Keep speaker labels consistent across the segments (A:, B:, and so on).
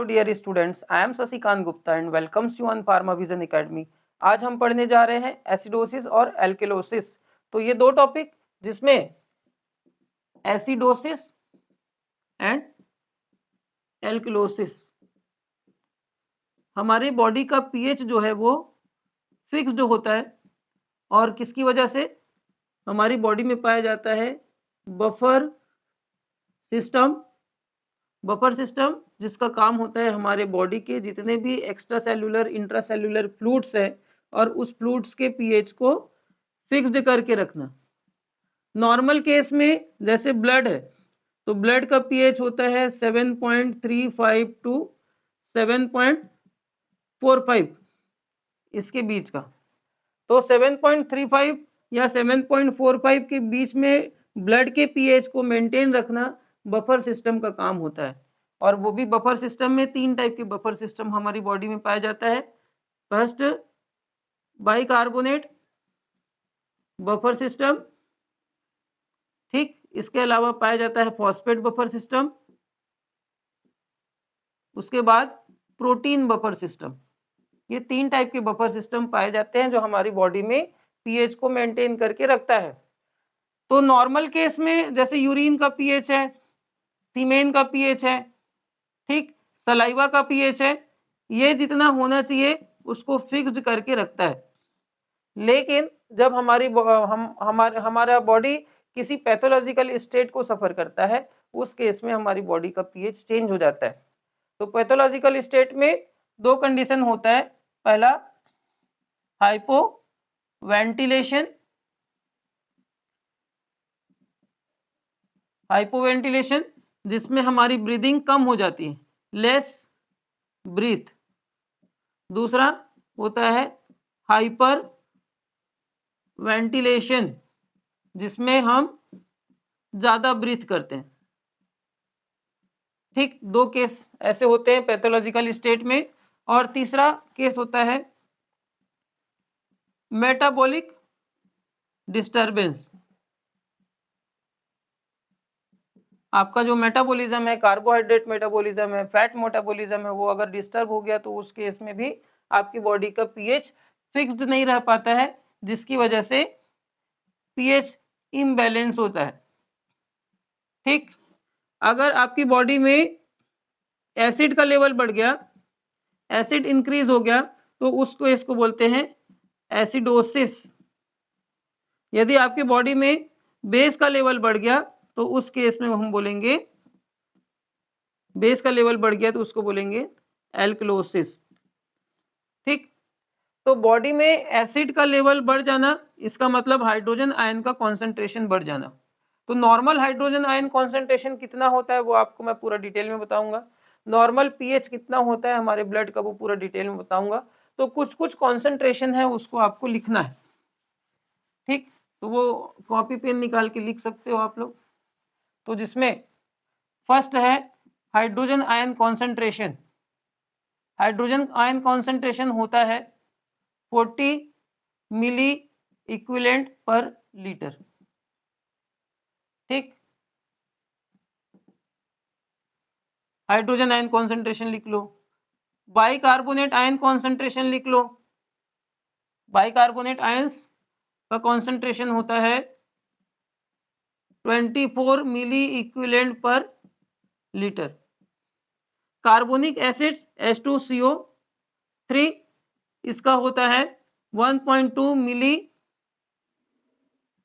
A: Hello dear students, I am Shashikant Gupta and welcomes you on Pharma Vision Academy. आज हम पढ़ने जा रहे हैं एसिडोसिस और एल्किलोसिस। तो ये दो टॉपिक जिसमें एसिडोसिस एंड एल्किलोसिस, हमारी बॉडी का पीएच जो है वो फिक्स्ड होता है और किसकी वजह से हमारी बॉडी में पाया जाता है बफर सिस्टम जिसका काम होता है हमारे बॉडी के जितने भी extra cellular intra cellular fluids हैं और उस फ्लूइड्स के पीएच को फिक्स्ड करके रखना। नॉर्मल केस में जैसे ब्लड है तो ब्लड का पीएच होता है 7.35 टू 7.45 इसके बीच का। तो 7.35 या 7.45 के बीच में ब्लड के पीएच को मेंटेन रखना बफर सिस्टम का काम होता है। और वो भी बफर सिस्टम में 3 टाइप के बफर सिस्टम हमारी बॉडी में पाया जाता है। फर्स्ट बाइकार्बोनेट बफर सिस्टम, ठीक। इसके अलावा पाया जाता है फॉस्फेट बफर सिस्टम, उसके बाद प्रोटीन बफर सिस्टम। ये 3 टाइप के बफर सिस्टम पाए जाते हैं जो हमारी बॉडी में पीएच को मेंटेन करके रखता है। तो नॉर्मल केस में जैसे यूरिन का पीएच है, सीमेन का पीएच है, ठीक, सलाइवा का पीएच है, ये जितना होना चाहिए उसको फिक्स्ड करके रखता है। लेकिन जब हमारा बॉडी किसी पैथोलॉजिकल स्टेट को सफर करता है उस केस में हमारी बॉडी का पीएच चेंज हो जाता है। तो पैथोलॉजिकल स्टेट में 2 कंडीशन होता है। पहला हाइपोवेंटिलेशन जिसमें हमारी ब्रीदिंग कम हो जाती है, लेस ब्रीथ। दूसरा होता है हाइपर वेंटिलेशन जिसमें हम ज्यादा ब्रीथ करते हैं, ठीक। 2 केस ऐसे होते हैं पैथोलॉजिकल स्टेट में। और तीसरा केस होता है मेटाबॉलिक डिस्टरबेंस। आपका जो मेटाबॉलिज्म है, कार्बोहाइड्रेट मेटाबॉलिज्म है, फैट मेटाबॉलिज्म है, वो अगर डिस्टर्ब हो गया तो उस केस में भी आपकी बॉडी का पीएच फिक्स्ड नहीं रह पाता है, जिसकी वजह से पीएच इम्बैलेंस होता है, ठीक। अगर आपकी बॉडी में एसिड का लेवल बढ़ गया, एसिड इंक्रीज हो गया, तो उसको इसको बोलते हैं एसिडोसिस। यदि आपकी बॉडी में बेस का लेवल बढ़ गया तो उस केस में हम बोलेंगे, बेस का लेवल बढ़ गया तो उसको बोलेंगे एल्कलोसिस, ठीक। तो बॉडी में एसिड का लेवल बढ़ जाना इसका मतलब हाइड्रोजन आयन का कॉन्सेंट्रेशन बढ़ जाना। तो नॉर्मल हाइड्रोजन आयन कॉन्सेंट्रेशन कितना होता है वो आपको मैं पूरा डिटेल में बताऊंगा। नॉर्मल पीएच कितना होता है हमारे ब्लड का वो पूरा डिटेल में बताऊंगा। तो कुछ कुछ कॉन्सेंट्रेशन है उसको आपको लिखना है, ठीक। तो वो कॉपी पेन निकाल के लिख सकते हो आप लोग। तो जिसमें फर्स्ट है hydrogen ion concentration. Hydrogen ion concentration होता है 40 मिली इक्विवेलेंट पर लीटर, ठीक। हाइड्रोजन आयन कॉन्सेंट्रेशन लिख लो। बाइकार्बोनेट आयन कॉन्सेंट्रेशन लिख लो। बाइकार्बोनेट आयंस का कॉन्सेंट्रेशन होता है 24 milli equivalent per litre. Carbonic acid H2CO3 इसका होता है 1.2 मिली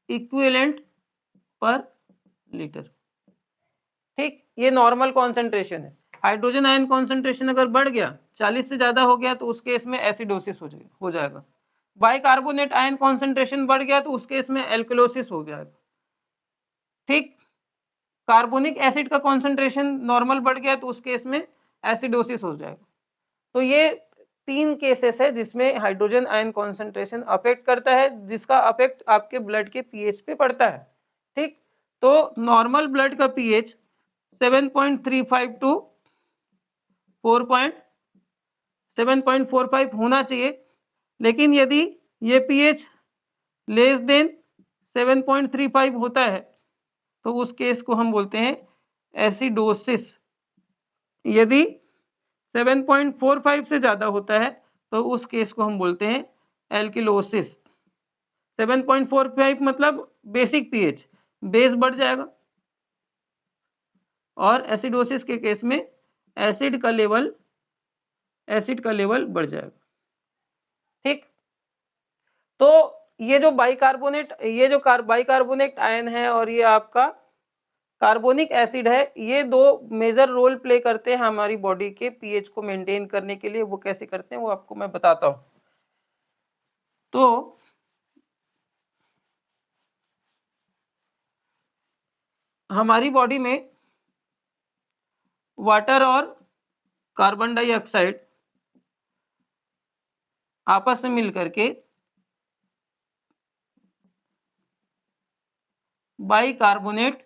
A: इक्विवेलेंट पर लीटर, ठीक। ये नॉर्मल कॉन्सेंट्रेशन है। हाइड्रोजन आयन कॉन्सेंट्रेशन अगर बढ़ गया, 40 से ज्यादा हो गया, तो उस केस में एसिडोसिस हो जाएगा। बाइकार्बोनेट आयन कॉन्सेंट्रेशन बढ़ गया तो उस केस में एल्कलोसिस हो जाएगा, ठीक। कार्बोनिक एसिड का कॉन्सेंट्रेशन नॉर्मल बढ़ गया तो उस केस में एसिडोसिस हो जाएगा। तो ये 3 केसेस है जिसमें हाइड्रोजन आयन कॉन्सेंट्रेशन अफेक्ट करता है, जिसका अफेक्ट आपके ब्लड के पीएच पे पड़ता है, ठीक। तो नॉर्मल ब्लड का पीएच 7.35 टू 7.45 होना चाहिए। लेकिन यदि ये पीएच लेस देन 7.35 होता है तो उस केस को हम बोलते हैं एसिडोसिस। यदि 7.45 से ज्यादा होता है तो उस केस को हम बोलते हैं एल्किलोसिस। 7.45 मतलब बेसिक पीएच, बेस बढ़ जाएगा, और एसिडोसिस के केस में एसिड का लेवल बढ़ जाएगा। ठीक, तो ये जो बाइकार्बोनेट आयन है और ये आपका कार्बोनिक एसिड है, ये दो मेजर रोल प्ले करते हैं हमारी बॉडी के पीएच को मेंटेन करने के लिए। वो कैसे करते हैं वो आपको मैं बताता हूं। तो हमारी बॉडी में वाटर और कार्बन डाइऑक्साइड आपस में मिलकर के बाइकार्बोनेट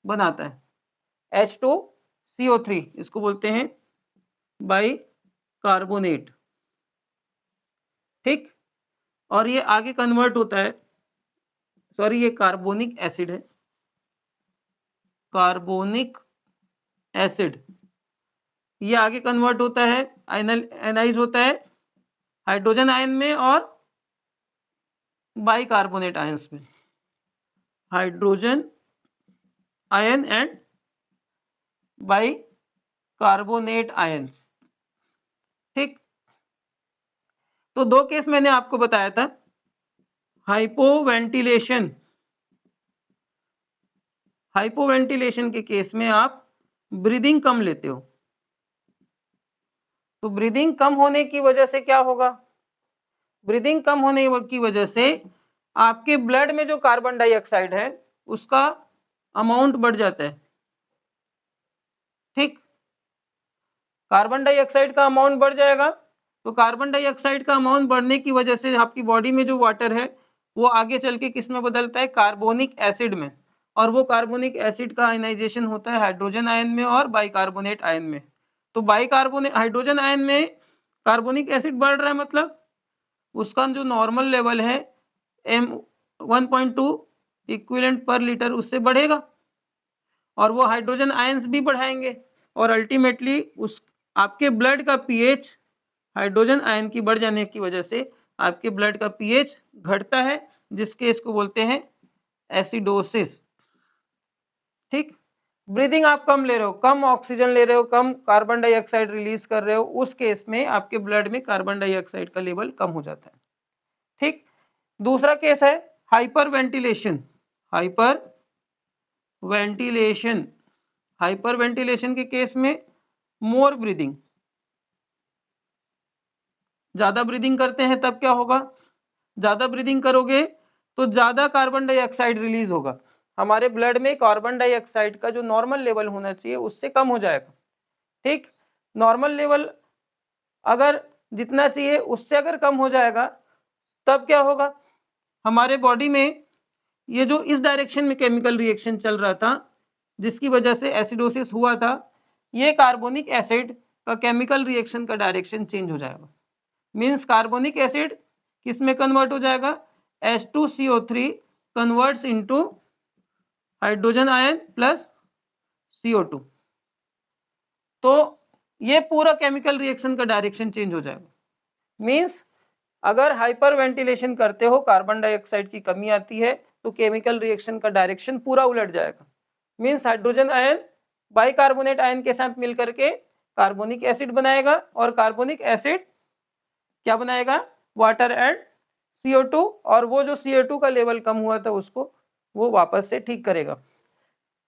A: बनाता है, H2CO3, इसको बोलते हैं बाइकार्बोनेट। ठीक, और ये आगे कन्वर्ट होता है, सॉरी ये कार्बोनिक एसिड है, कार्बोनिक एसिड, ये आगे कन्वर्ट होता है, एनाइज होता है हाइड्रोजन आयन में और बाइकार्बोनेट आयंस में, hydrogen ion and bicarbonate ions. ठीक, तो दो केस मैंने आपको बताया था। हाइपोवेंटिलेशन के केस में आप ब्रीदिंग कम लेते हो, तो ब्रीदिंग कम होने की वजह से क्या होगा? ब्रीदिंग कम होने की वजह से आपके ब्लड में जो कार्बन डाइऑक्साइड है उसका अमाउंट बढ़ जाता है। ठीक, कार्बन डाइऑक्साइड का अमाउंट बढ़ जाएगा, तो कार्बन डाइऑक्साइड का अमाउंट बढ़ने की वजह से आपकी बॉडी में जो वाटर है वो आगे चल के किस में बदलता है? कार्बोनिक एसिड में, और वो कार्बोनिक एसिड का आयनाइजेशन होता है हाइड्रोजन आयन में और बाइकार्बोनेट आयन में। तो बाइकार्बोनेट हाइड्रोजन आयन में कार्बोनिक एसिड बढ़ रहा है, मतलब उसका जो नॉर्मल लेवल है M1.2 इक्विवेलेंट पर लीटर उससे बढ़ेगा, और वो हाइड्रोजन आयंस भी बढ़ाएंगे, और अल्टीमेटली उस आपके ब्लड का पीएच हाइड्रोजन आयन की बढ़ जाने की वजह से आपके ब्लड का पीएच घटता है, जिसके इसको बोलते हैं एसिडोसिस। ठीक, ब्रीदिंग आप कम ले रहे हो, कम ऑक्सीजन ले रहे हो, कम कार्बन डाइऑक्साइड रिलीज कर रहे हो, उस केस में आपके ब्लड में कार्बन डाइऑक्साइड का लेवल कम हो जाता है। ठीक, दूसरा केस है हाइपर वेंटिलेशन। हाइपर वेंटिलेशन के केस में मोर ब्रीदिंग, ज्यादा ब्रीदिंग करते हैं तब क्या होगा? ज्यादा ब्रीदिंग करोगे तो ज्यादा कार्बन डाइऑक्साइड रिलीज होगा, हमारे ब्लड में कार्बन डाइऑक्साइड का जो नॉर्मल लेवल होना चाहिए उससे कम हो जाएगा। ठीक, नॉर्मल लेवल अगर जितना चाहिए उससे अगर कम हो जाएगा तब क्या होगा? हमारे बॉडी में ये जो इस डायरेक्शन में केमिकल रिएक्शन चल रहा था जिसकी वजह से एसिडोसिस हुआ था, ये कार्बोनिक एसिड का केमिकल रिएक्शन का डायरेक्शन चेंज हो जाएगा। मींस कार्बोनिक एसिड किस में कन्वर्ट हो जाएगा? H2CO3 converts into hydrogen ion plus CO2। तो ये पूरा केमिकल रिएक्शन का डायरेक्शन चेंज हो जाएगा। मींस अगर हाइपर वेंटिलेशन करते हो, कार्बन डाइऑक्साइड की कमी आती है, तो केमिकल रिएक्शन का डायरेक्शन पूरा उलट जाएगा। Means hydrogen ion bicarbonate ion के साथ मिलकर के कार्बोनिक एसिड बनाएगा, और कार्बोनिक एसिड क्या बनाएगा? वाटर एंड CO2, और वो जो CO2 का लेवल कम हुआ था उसको वो वापस से ठीक करेगा।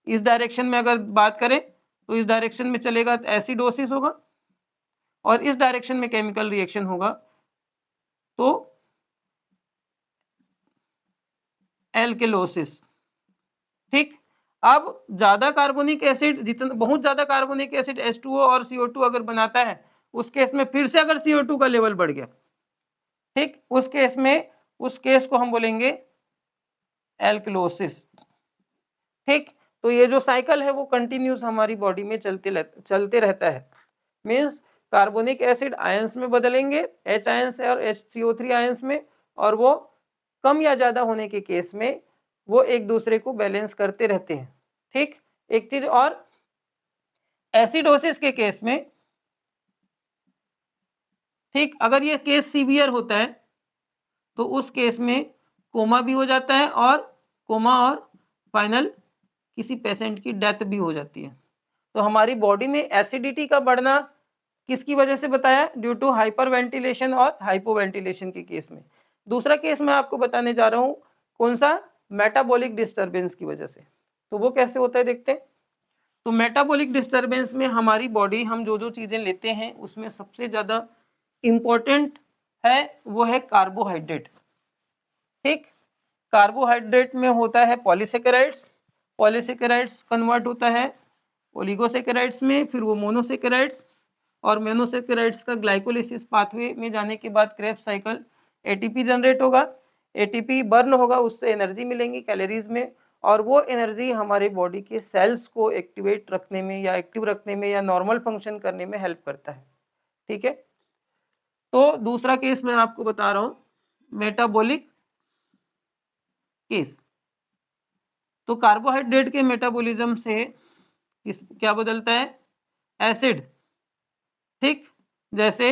A: इस डायरेक्शन में अगर बात करें तो इस डायरेक्शन में चलेगा तो एसिडोसिस होगा, और इस डायरेक्शन में केमिकल रिएक्शन होगा तो एल्केलोसिस। ठीक, अब ज्यादा कार्बोनिक एसिड, जितना बहुत ज्यादा कार्बोनिक एसिड H2O और CO2 अगर बनाता है, उस केस में फिर से अगर CO2 का लेवल बढ़ गया, ठीक, उस केस को हम बोलेंगे एल्केलोसिस। ठीक, तो ये जो साइकिल है वो कंटिन्यूस हमारी बॉडी में चलते रहता है। मींस कार्बोनिक एसिड आयंस में बदलेंगे, H आयंस और HCO3 आयंस में, और वो कम या ज्यादा होने के केस में वो एक दूसरे को बैलेंस करते रहते हैं। ठीक, एक चीज और, एसिडोसिस के केस में ठीक, अगर ये केस सीवियर होता है तो उस केस में कोमा भी हो जाता है और कोमा और फाइनल किसी पेशेंट की डेथ भी हो जाती है। तो हमारी बॉडी में एसिडिटी का बढ़ना किसकी वजह से बताया? ड्यू टू हाइपर वेंटिलेशन और हाइपो वेंटिलेशन के केस में। दूसरा केस मैं आपको बताने जा रहा हूँ, कौन सा? मेटाबॉलिक डिस्टर्बेंस की वजह से। तो वो कैसे होता है देखते हैं। तो मेटाबॉलिक डिस्टर्बेंस में हमारी बॉडी, हम जो जो चीजें लेते हैं उसमें सबसे ज्यादा इंपॉर्टेंट है वो है कार्बोहाइड्रेट। ठीक, कार्बोहाइड्रेट में होता है पॉलीसेकेराइड्स, पॉलीसेकेराइड्स कन्वर्ट होता है ओलिगोसेकेराइड्स में, फिर वो मोनोसेकेराइड्स, और मोनोसेकेराइड्स का ग्लाइकोलिसिस पाथवे में जाने के बाद क्रेब्स साइकिल एटीपी जनरेट होगा, एटीपी बर्न होगा, उससे एनर्जी मिलेंगी कैलोरीज में, और वो एनर्जी हमारे बॉडी के सेल्स को एक्टिवेट रखने में या एक्टिव रखने में या नॉर्मल फंक्शन करने में हेल्प करता है। ठीक है, तो दूसरा केस मैं आपको बता रहा हूं, मेटाबॉलिक केस। तो कार्बोहाइड्रेट के मेटाबॉलिज्म से क्या बदलता है? एसिड। ठीक, जैसे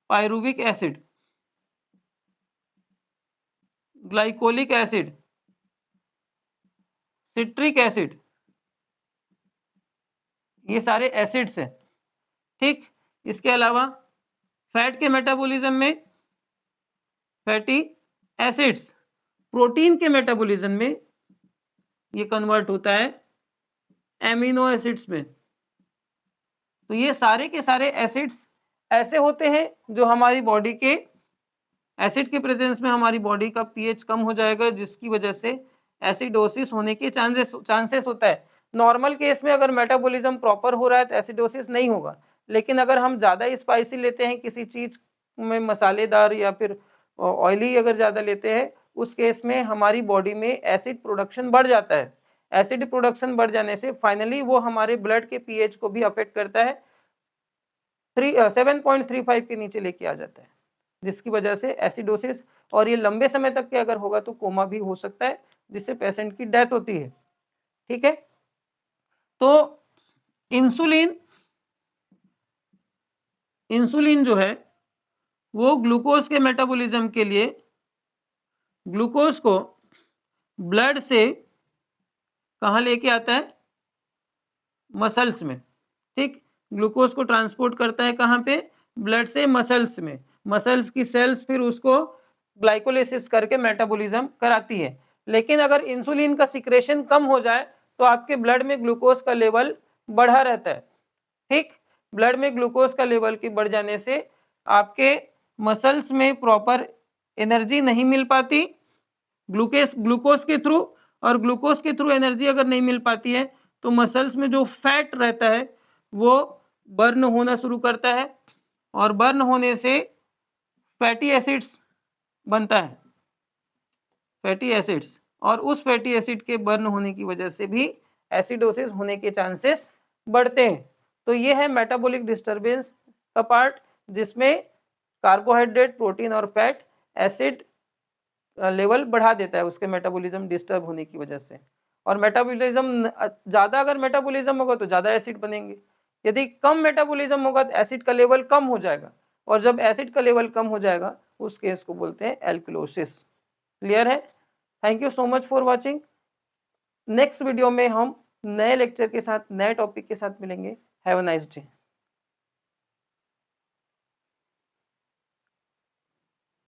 A: pyruvic acid, glycolic acid, citric acid, ये सारे एसिड्स हैं। ठीक, इसके अलावा फैट के मेटाबॉलिज्म में फैटी एसिड्स, प्रोटीन के मेटाबॉलिज्म में ये कन्वर्ट होता है एमिनो एसिड्स में। तो ये सारे के सारे एसिड्स ऐसे होते हैं जो हमारी बॉडी के, एसिड के प्रेजेंस में हमारी बॉडी का पीएच कम हो जाएगा, जिसकी वजह से एसिडोसिस होने के चांसेस होता है। नॉर्मल केस में अगर मेटाबॉलिज्म प्रॉपर हो रहा है तो एसिडोसिस नहीं होगा, लेकिन अगर हम ज़्यादा स्पाइसी लेते हैं किसी चीज़ में, मसालेदार या फिर ऑयली अगर ज़्यादा लेते हैं, उस केस में हमारी बॉडी में एसिड प्रोडक्शन बढ़ जाता है। एसिड प्रोडक्शन बढ़ जाने से फाइनली वो हमारे ब्लड के पीएच को भी अफेक्ट करता है, 7.35 के नीचे लेके आ जाता है, जिसकी वजह से एसिडोसिस, और ये लंबे समय तक के अगर होगा तो कोमा भी हो सकता है, जिससे पेशेंट की डेथ होती है। ठीक है, तो इंसुलिन, इंसुलिन जो है वो ग्लूकोज के मेटाबॉलिज्म के लिए ग्लूकोज को ब्लड से कहाँ लेके आता है? मसल्स में। ठीक, ग्लूकोज को ट्रांसपोर्ट करता है कहाँ पे? ब्लड से मसल्स में। मसल्स की सेल्स फिर उसको ग्लाइकोलिसिस करके मेटाबॉलिज्म कराती है। लेकिन अगर इंसुलिन का सिक्रेशन कम हो जाए तो आपके ब्लड में ग्लूकोज का लेवल बढ़ा रहता है। ठीक, ब्लड में ग्लूकोज का लेवल की बढ़ जाने से आपके मसल्स में प्रॉपर एनर्जी नहीं मिल पाती ग्लूकोज के थ्रू, और ग्लूकोज के थ्रू एनर्जी अगर नहीं मिल पाती है तो मसल्स में जो फैट रहता है वो बर्न होना शुरू करता है, और बर्न होने से फैटी एसिड्स बनता है, फैटी एसिड्स, और उस फैटी एसिड के बर्न होने की वजह से भी एसिडोसिस होने के चांसेस बढ़ते हैं। तो ये है मेटाबॉलिक डिस्टरबेंस का पार्ट, जिसमें कार्बोहाइड्रेट, प्रोटीन और फैट एसिड लेवल बढ़ा देता है उसके मेटाबॉलिज्म डिस्टर्ब होने की वजह से। और मेटाबॉलिज्म ज़्यादा अगर मेटाबॉलिज्म होगा तो ज़्यादा एसिड बनेंगे, यदि कम मेटाबॉलिज्म होगा तो एसिड का लेवल कम हो जाएगा, और जब एसिड का लेवल कम हो जाएगा उस केस को बोलते हैं एल्कलोसिस। क्लियर है? Thank you so much for watching. Next video में हम नए लेक्चर के साथ, नए टॉपिक के साथ मिलेंगे। Have a nice day.